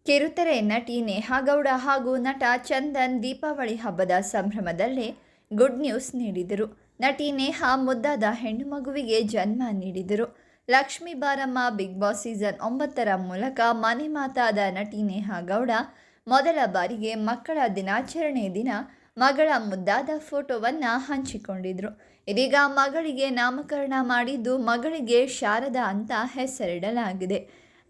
ಕಿರುತೆರೆ ನಟಿ ನೇಹಾ ಗೌಡ ಹಾಗೂ ನಟ ಚಂದನ್ ದೀಪಾವಳಿ ಹಬ್ಬದ ಸಂಭ್ರಮದಲ್ಲೇ ಗುಡ್ ನ್ಯೂಸ್ ನೀಡಿದರು. ನಟಿ ನೇಹಾ ಮುದ್ದಾದ ಹೆಣ್ಣು ಮಗುವಿಗೆ ಜನ್ಮ ನೀಡಿದರು. ಲಕ್ಷ್ಮೀ ಬಾರಮ್ಮ ಬಿಗ್ ಬಾಸ್ ಸೀಸನ್ 9ರ ಮೂಲಕ ಮನೆ ಮಾತಾದ ನಟಿ ನೇಹಾ ಗೌಡ ಮೊದಲ ಬಾರಿಗೆ ಮಕ್ಕಳ ದಿನಾಚರಣೆ ದಿನ ಮಗಳ ಮುದ್ದಾದ ಫೋಟೋವನ್ನು ಹಂಚಿಕೊಂಡಿದ್ರು. ಇದೀಗ ಮಗಳಿಗೆ ನಾಮಕರಣ ಮಾಡಿದ್ದು ಮಗಳಿಗೆ ಶಾರದಾ ಅಂತ ಹೆಸರಿಡಲಾಗಿದೆ.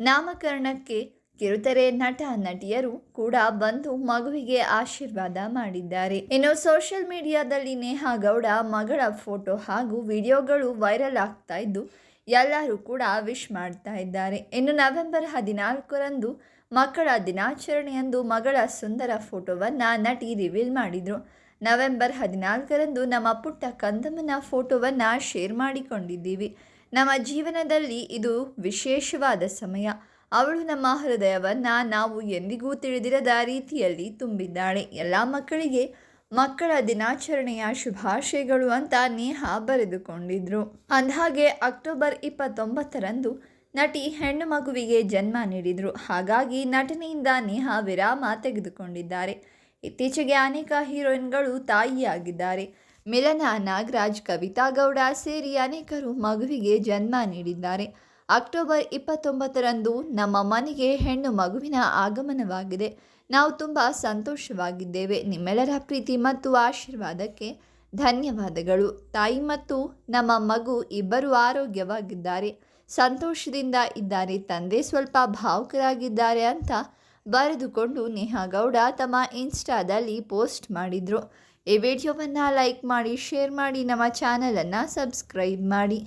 ನಾಮಕರಣಕ್ಕೆ ಕಿರುತೆರೆ ನಟ ನಟಿಯರು ಕೂಡ ಬಂದು ಮಗುವಿಗೆ ಆಶೀರ್ವಾದ ಮಾಡಿದ್ದಾರೆ. ಇನ್ನು ಸೋಷಿಯಲ್ ಮೀಡಿಯಾದಲ್ಲಿ ನೇಹಾ ಗೌಡ ಮಗಳ ಫೋಟೋ ಹಾಗೂ ವಿಡಿಯೋಗಳು ವೈರಲ್ ಆಗ್ತಾ ಇದ್ದು ಎಲ್ಲರೂ ಕೂಡ ವಿಶ್ ಮಾಡ್ತಾ ಇದ್ದಾರೆ. ಇನ್ನು ನವೆಂಬರ್ 14ರಂದು ಮಕ್ಕಳ ದಿನಾಚರಣೆಯಂದು ಮಗಳ ಸುಂದರ ಫೋಟೋವನ್ನು ನಟಿ ರಿವೀಲ್ ಮಾಡಿದರು. ನವೆಂಬರ್ 14ರಂದು ನಮ್ಮ ಪುಟ್ಟ ಕಂದಮ್ಮನ ಫೋಟೋವನ್ನು ಶೇರ್ ಮಾಡಿಕೊಂಡಿದ್ದೀವಿ. ನಮ್ಮ ಜೀವನದಲ್ಲಿ ಇದು ವಿಶೇಷವಾದ ಸಮಯ. ಅವಳು ನಮ್ಮ ಹೃದಯವನ್ನು ನಾವು ಎಂದಿಗೂ ತಿಳಿದಿರದ ರೀತಿಯಲ್ಲಿ ತುಂಬಿದ್ದಾಳೆ. ಎಲ್ಲ ಮಕ್ಕಳಿಗೆ ಮಕ್ಕಳ ದಿನಾಚರಣೆಯ ಶುಭಾಶಯಗಳು ಅಂತ ನೇಹಾ ಬರೆದುಕೊಂಡಿದ್ರು. ಅಂದಹಾಗೆ ಅಕ್ಟೋಬರ್ 29ರಂದು ನಟಿ ಹೆಣ್ಣು ಮಗುವಿಗೆ ಜನ್ಮ ನೀಡಿದರು. ಹಾಗಾಗಿ ನಟನೆಯಿಂದ ನೇಹಾ ವಿರಾಮ ತೆಗೆದುಕೊಂಡಿದ್ದಾರೆ. ಇತ್ತೀಚೆಗೆ ಅನೇಕ ಹೀರೋಯಿನ್ಗಳು ತಾಯಿಯಾಗಿದ್ದಾರೆ. ಮಿಲನಾ ನಾಗರಾಜ್, ಕವಿತಾ ಗೌಡ ಸೇರಿ ಅನೇಕರು ಮಗುವಿಗೆ ಜನ್ಮ ನೀಡಿದ್ದಾರೆ. ಅಕ್ಟೋಬರ್ 29ರಂದು ನಮ್ಮ ಮನೆಗೆ ಹೆಣ್ಣು ಮಗುವಿನ ಆಗಮನವಾಗಿದೆ. ನಾವು ತುಂಬ ಸಂತೋಷವಾಗಿದ್ದೇವೆ. ನಿಮ್ಮೆಲ್ಲರ ಪ್ರೀತಿ ಮತ್ತು ಆಶೀರ್ವಾದಕ್ಕೆ ಧನ್ಯವಾದಗಳು. ತಾಯಿ ಮತ್ತು ನಮ್ಮ ಮಗು ಇಬ್ಬರು ಆರೋಗ್ಯವಾಗಿದ್ದಾರೆ, ಸಂತೋಷದಿಂದ ಇದ್ದಾರೆ. ತಂದೆ ಸ್ವಲ್ಪ ಭಾವುಕರಾಗಿದ್ದಾರೆ ಅಂತ ಬರೆದುಕೊಂಡು ನೇಹಾ ಗೌಡ ತಮ್ಮ ಇನ್ಸ್ಟಾದಲ್ಲಿ ಪೋಸ್ಟ್ ಮಾಡಿದರು. ಈ ವಿಡಿಯೋವನ್ನು ಲೈಕ್ ಮಾಡಿ, ಶೇರ್ ಮಾಡಿ, ನಮ್ಮ ಚಾನಲನ್ನು ಸಬ್ಸ್ಕ್ರೈಬ್ ಮಾಡಿ.